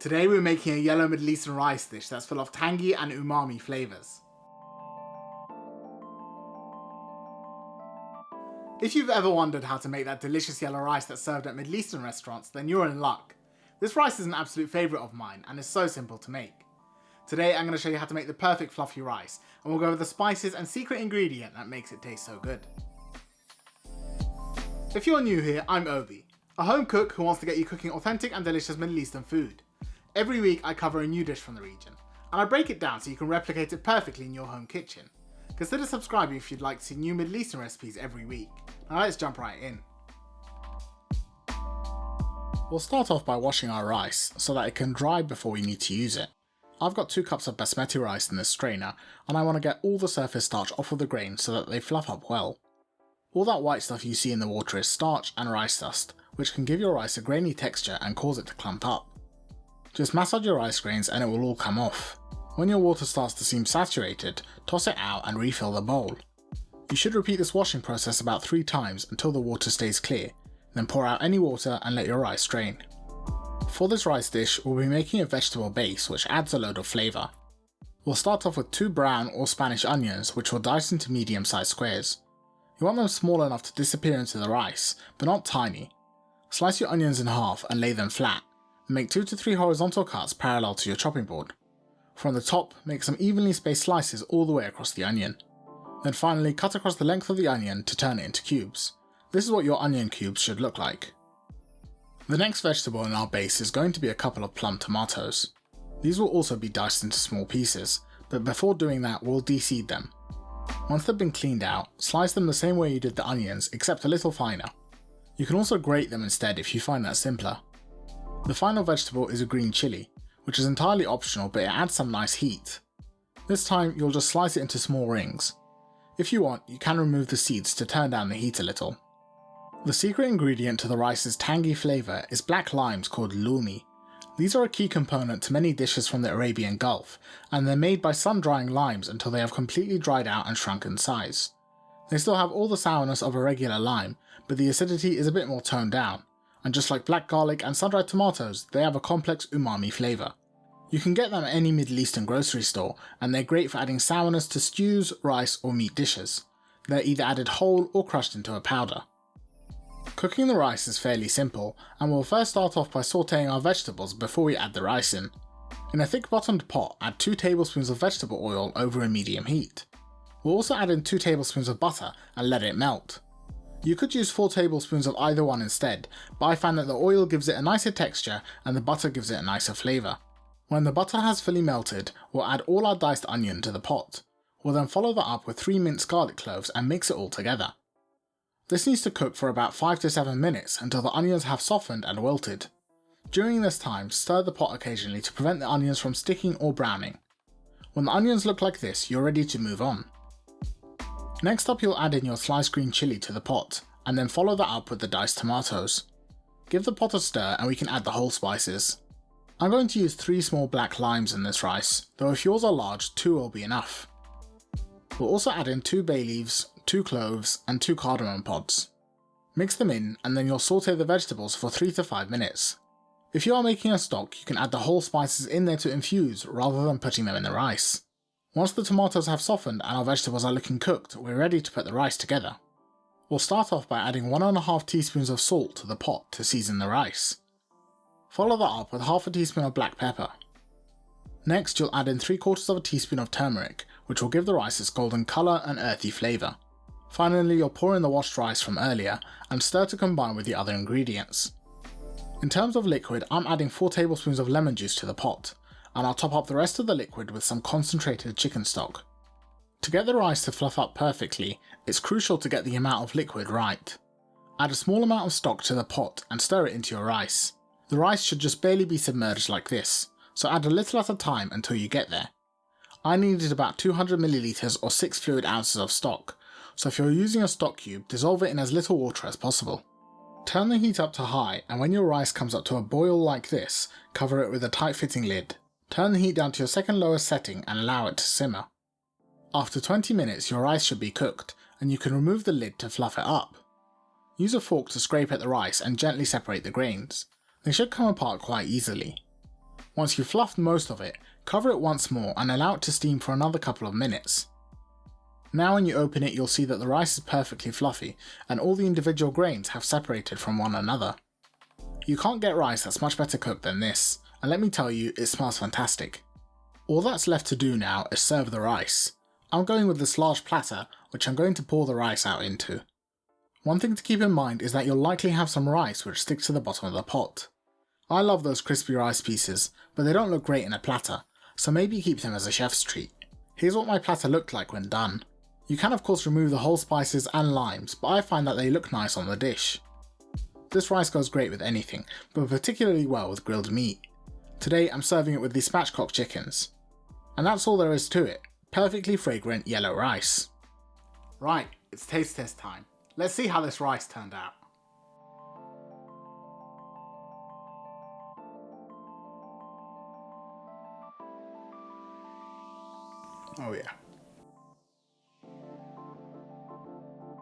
Today we're making a yellow Middle Eastern rice dish that's full of tangy and umami flavours. If you've ever wondered how to make that delicious yellow rice that's served at Middle Eastern restaurants, then you're in luck. This rice is an absolute favourite of mine and is so simple to make. Today I'm going to show you how to make the perfect fluffy rice, and we'll go over the spices and secret ingredient that makes it taste so good. If you're new here, I'm Obi, a home cook who wants to get you cooking authentic and delicious Middle Eastern food. Every week I cover a new dish from the region, and I break it down so you can replicate it perfectly in your home kitchen. Consider subscribing if you'd like to see new Middle Eastern recipes every week. Now let's jump right in. We'll start off by washing our rice so that it can dry before we need to use it. I've got 2 cups of Basmati rice in this strainer, and I want to get all the surface starch off of the grain so that they fluff up well. All that white stuff you see in the water is starch and rice dust, which can give your rice a grainy texture and cause it to clump up. Just massage your rice grains and it will all come off. When your water starts to seem saturated, toss it out and refill the bowl. You should repeat this washing process about 3 times until the water stays clear, then pour out any water and let your rice drain. For this rice dish, we'll be making a vegetable base which adds a load of flavour. We'll start off with 2 brown or Spanish onions which we'll dice into medium-sized squares. You want them small enough to disappear into the rice, but not tiny. Slice your onions in half and lay them flat. Make 2 to 3 horizontal cuts parallel to your chopping board. From the top, make some evenly spaced slices all the way across the onion. Then finally cut across the length of the onion to turn it into cubes. This is what your onion cubes should look like. The next vegetable in our base is going to be a couple of plum tomatoes. These will also be diced into small pieces, but before doing that we'll deseed them. Once they've been cleaned out, slice them the same way you did the onions except a little finer. You can also grate them instead if you find that simpler. The final vegetable is a green chilli, which is entirely optional but it adds some nice heat. This time you'll just slice it into small rings. If you want, you can remove the seeds to turn down the heat a little. The secret ingredient to the rice's tangy flavour is black limes called Loumi. These are a key component to many dishes from the Arabian Gulf, and they're made by sun-drying limes until they have completely dried out and shrunk in size. They still have all the sourness of a regular lime, but the acidity is a bit more toned down. And just like black garlic and sun-dried tomatoes, they have a complex umami flavour. You can get them at any Middle Eastern grocery store, and they're great for adding sourness to stews, rice or meat dishes. They're either added whole or crushed into a powder. Cooking the rice is fairly simple, and we'll first start off by sauteing our vegetables before we add the rice in. In a thick bottomed pot, add 2 tablespoons of vegetable oil over a medium heat. We'll also add in 2 tablespoons of butter and let it melt. You could use 4 tablespoons of either one instead, but I found that the oil gives it a nicer texture and the butter gives it a nicer flavour. When the butter has fully melted, we'll add all our diced onion to the pot. We'll then follow that up with 3 minced garlic cloves and mix it all together. This needs to cook for about 5 to 7 minutes until the onions have softened and wilted. During this time, stir the pot occasionally to prevent the onions from sticking or browning. When the onions look like this, you're ready to move on. Next up you'll add in your sliced green chilli to the pot, and then follow that up with the diced tomatoes. Give the pot a stir and we can add the whole spices. I'm going to use 3 small black limes in this rice, though if yours are large, 2 will be enough. We'll also add in 2 bay leaves, 2 cloves and 2 cardamom pods. Mix them in and then you'll saute the vegetables for 3 to 5 minutes. If you are making a stock, you can add the whole spices in there to infuse rather than putting them in the rice. Once the tomatoes have softened and our vegetables are looking cooked, we're ready to put the rice together. We'll start off by adding 1.5 teaspoons of salt to the pot to season the rice. Follow that up with half a teaspoon of black pepper. Next you'll add in 3/4 teaspoon of turmeric, which will give the rice its golden colour and earthy flavour. Finally you'll pour in the washed rice from earlier and stir to combine with the other ingredients. In terms of liquid, I'm adding 4 tablespoons of lemon juice to the pot, and I'll top up the rest of the liquid with some concentrated chicken stock. To get the rice to fluff up perfectly, it's crucial to get the amount of liquid right. Add a small amount of stock to the pot and stir it into your rice. The rice should just barely be submerged like this, so add a little at a time until you get there. I needed about 200 milliliters or 6 fluid ounces of stock, so if you're using a stock cube, dissolve it in as little water as possible. Turn the heat up to high, and when your rice comes up to a boil like this, cover it with a tight fitting lid. Turn the heat down to your second lowest setting and allow it to simmer. After 20 minutes your rice should be cooked, and you can remove the lid to fluff it up. Use a fork to scrape at the rice and gently separate the grains. They should come apart quite easily. Once you've fluffed most of it, cover it once more and allow it to steam for another couple of minutes. Now when you open it, you'll see that the rice is perfectly fluffy and all the individual grains have separated from one another. You can't get rice that's much better cooked than this, and let me tell you, it smells fantastic. All that's left to do now is serve the rice. I'm going with this large platter, which I'm going to pour the rice out into. One thing to keep in mind is that you'll likely have some rice which sticks to the bottom of the pot. I love those crispy rice pieces, but they don't look great in a platter, so maybe keep them as a chef's treat. Here's what my platter looked like when done. You can of course remove the whole spices and limes, but I find that they look nice on the dish. This rice goes great with anything, but particularly well with grilled meat. Today I'm serving it with these spatchcock chickens. And that's all there is to it, perfectly fragrant yellow rice. Right, it's taste test time. Let's see how this rice turned out. Oh yeah.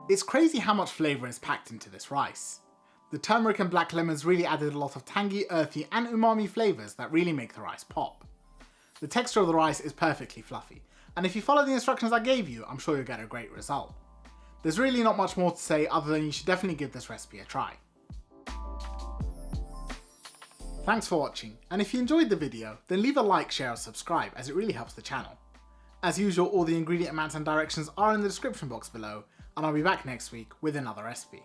It's crazy how much flavour is packed into this rice. The turmeric and black lemons really added a lot of tangy, earthy and umami flavours that really make the rice pop. The texture of the rice is perfectly fluffy, and if you follow the instructions I gave you, I'm sure you'll get a great result. There's really not much more to say other than you should definitely give this recipe a try. Thanks for watching, and if you enjoyed the video, then leave a like, share or subscribe as it really helps the channel. As usual, all the ingredient amounts and directions are in the description box below, and I'll be back next week with another recipe.